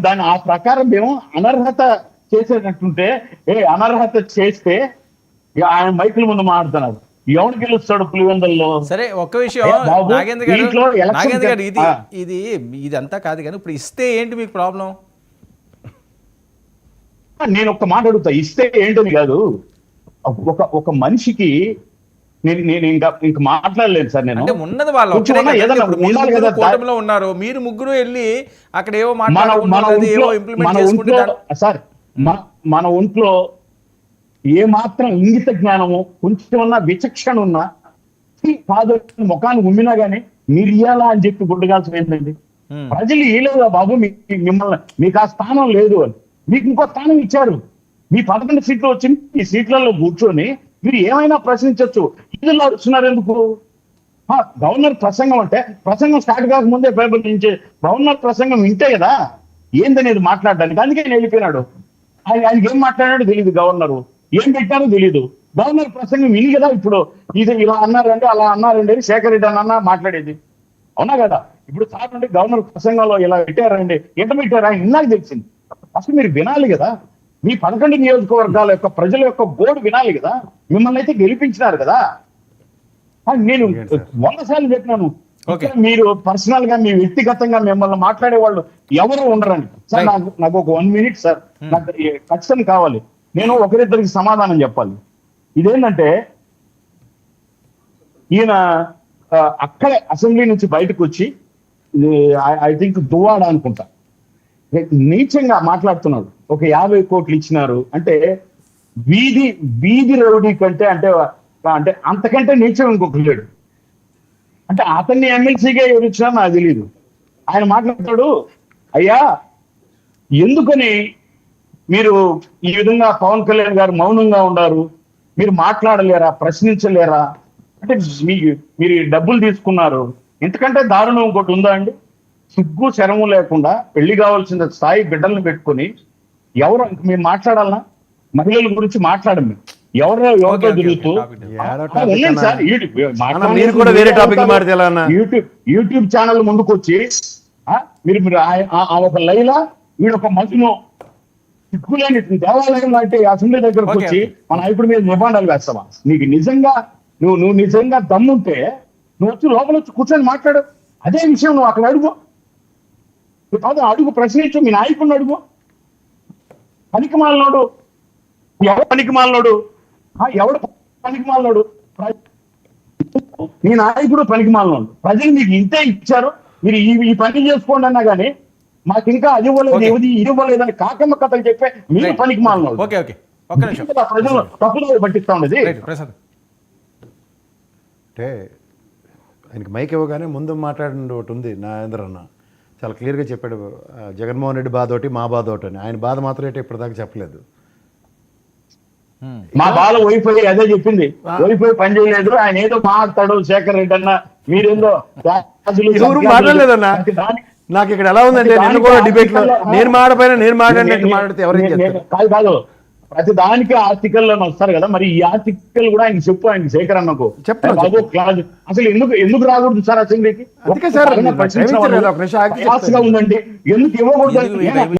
దాని ఆ ప్రకారం మేము అనర్హత చేసేటట్టుంటే అనర్హత చేస్తే ఆయన మైకుల ముందు మాట్లాడుతున్నారు. ఎవరు గెలుస్తాడు పులివెందుల్లో? సరే, ఒక్క విషయం నాగేంద్ర గారు, ఇది ఇది ఇదంతా కాదు కానీ ఇప్పుడు ఇస్తే ఏంటి మీకు ప్రాబ్లం? నేను ఒక మాట అడుగుతా, ఇస్తే ఏంటని కాదు. ఒక మనిషికి నేను ఇంకా మాట్లాడలేదు సార్. నేను అంటే ఉన్నది వాళ్ళు కూటమిలో ఉన్నారు, మీరు ముగ్గురు వెళ్ళి అక్కడ ఏవో సార్ మన ఒంట్లో ఏ మాత్రం ఇంగిత జ్ఞానము కొంచెం ఉన్న విచక్షణ ఉన్నా కాదు ముఖాన్ని ఉమ్మినా గానీ మీరు ఇయ్యాలా అని చెప్పి గుడ్డగాల్సిన ఏంటండి? ప్రజలు ఇయ్యలేదా బాబు మిమ్మల్ని, మీకు ఆ స్థానం లేదు అని. మీకు ఇంకో స్థానం ఇచ్చారు. మీ 11 సీట్లు వచ్చింది, ఈ సీట్లలో కూర్చొని మీరు ఏమైనా ప్రశ్నించవచ్చు. ఇదిలో అడుస్తున్నారు ఎందుకు? గవర్నర్ ప్రసంగం అంటే ప్రసంగం స్టార్ట్ కాకముందే పేపర్ నుంచి గవర్నర్ ప్రసంగం వింటే కదా ఏందనేది మాట్లాడడానికి. అందుకే ఆయన వెళ్ళిపోయినాడు. ఆయనకి ఏం మాట్లాడాడో తెలియదు, గవర్నరు ఏం పెట్టారో తెలియదు. గవర్నర్ ప్రసంగం విని కదా ఇప్పుడు ఇది ఇలా అన్నారంటే అలా అన్నారండి అని శేఖర్ రెడ్డి అన్న మాట్లాడేది. అవునా కదా? ఇప్పుడు సార్ అంటే గవర్నర్ ప్రసంగంలో ఇలా పెట్టారండి, ఎంత పెట్టారు ఆయన ఇందాక తెలిసింది. అసలు మీరు వినాలి కదా, మీ 11 నియోజకవర్గాల యొక్క ప్రజల యొక్క గోడు వినాలి కదా. మిమ్మల్ని అయితే గెలిపించినారు కదా. నేను 100 సార్లు చెప్పినాను, మీరు పర్సనల్ గా మీ వ్యక్తిగతంగా మిమ్మల్ని మాట్లాడే వాళ్ళు ఎవరు ఉండరండి. సార్ నాకు ఒక 1 మినిట్ సార్, నాకు ఖచ్చితంగా కావాలి. నేను ఒకరిద్దరికి సమాధానం చెప్పాలి. ఇదేంటంటే ఈయన అక్కడే అసెంబ్లీ నుంచి బయటకు వచ్చి ఐ థింక్ దువ్వాడ అనుకుంటా నీచంగా మాట్లాడుతున్నాడు. ఒక 50 కోట్లు ఇచ్చినారు అంటే వీధి రౌడీ కంటే అంటే అంతకంటే నీచం ఇంకొక లేడు. అంటే అతన్ని ఎమ్మెల్సీగా ఎవరు ఇచ్చినా నాకు తెలియదు. ఆయన మాట్లాడతాడు, అయ్యా ఎందుకని మీరు ఈ విధంగా పవన్ కళ్యాణ్ గారు మౌనంగా ఉన్నారు, మీరు మాట్లాడలేరా, ప్రశ్నించలేరా? అంటే మీరు డబ్బులు తీసుకున్నారు, ఇంతకంటే దారుణం ఇంకోటి ఉందా అండి? సిగ్గు శరము లేకుండా పెళ్లి కావాల్సిన స్థాయి బిడ్డలను పెట్టుకుని ఎవరు మీరు మాట్లాడాలన్నా? మహిళల గురించి మాట్లాడము, ఎవరితో తిరుగుతూ సార్ యూట్యూబ్ ఛానల్ ముందుకు వచ్చి మీరు ఒక లైలా వీడొక మధును సిగ్గులేని దేవాలయం లాంటి అసెంబ్లీ దగ్గరకు వచ్చి మన నాయకుడి మీద నిబంధనలు వేస్తావా? నీకు నిజంగా నువ్వు నిజంగా దమ్ముంటే నువ్వు వచ్చి లోపల వచ్చి కూర్చొని మాట్లాడు. అదే విషయం నువ్వు అక్కడ అడుగు, ప్రశ్నించు, మీ నాయకుడిని అడుగు. పనికిమాలినోడు ఎవడు పనికిమాలినోడు? నీ నాయకుడు పనికిమాలినోడు. ప్రజలు మీకు ఇంతే ఇచ్చారు, మీరు ఈ పని చేసుకోండి అన్నా కానీ మాకు ఇంకా అది ఇవ్వలేదు ఇది ఇవ్వలేదని కాకమ్మ కథలు చెప్పే మీరు పనికిమాలినోడు. ప్రజలు తప్పుదో పట్టిస్తా ఉండేది. అంటే ఆయనకి మైక్ ఇవ్వగానే ముందు మాట్లాడిన ఒకటి ఉంది, నాగేంద్ర అన్న చాలా క్లియర్గా చెప్పాడు. జగన్మోహన్ రెడ్డి బాధ ఒకటి, మా బాధ ఒకటి అని. ఆయన బాధ మాత్రం ఏంటో ఇప్పటిదాకా చెప్పలేదు. మా బాధ వైఫై అదే చెప్పింది, వైఫై పని చేయలేదు. ఆయన ఏదో మాట్లాడు శేఖర్ రెడ్డి అన్న, మీరేందో మాట్లాడలేదన్నా. నాకు ఇక్కడ ఎలా ఉందంటే నేను కూడా డిబేట్ లో నేను మాట్లాడితే ఎవరైనా కాదు, ప్రతి దానికి ఆర్టికల్ వస్తారు కదా, మరి ఈ ఆర్టికల్ కూడా ఆయన చెప్పు, ఆయన శేఖర్ అన్నకు చెప్పు. అసలు ఎందుకు రాకూడదు సార్ అసెంబ్లీకి? ఉందండి, ఎందుకు ఇవ్వకూడదు?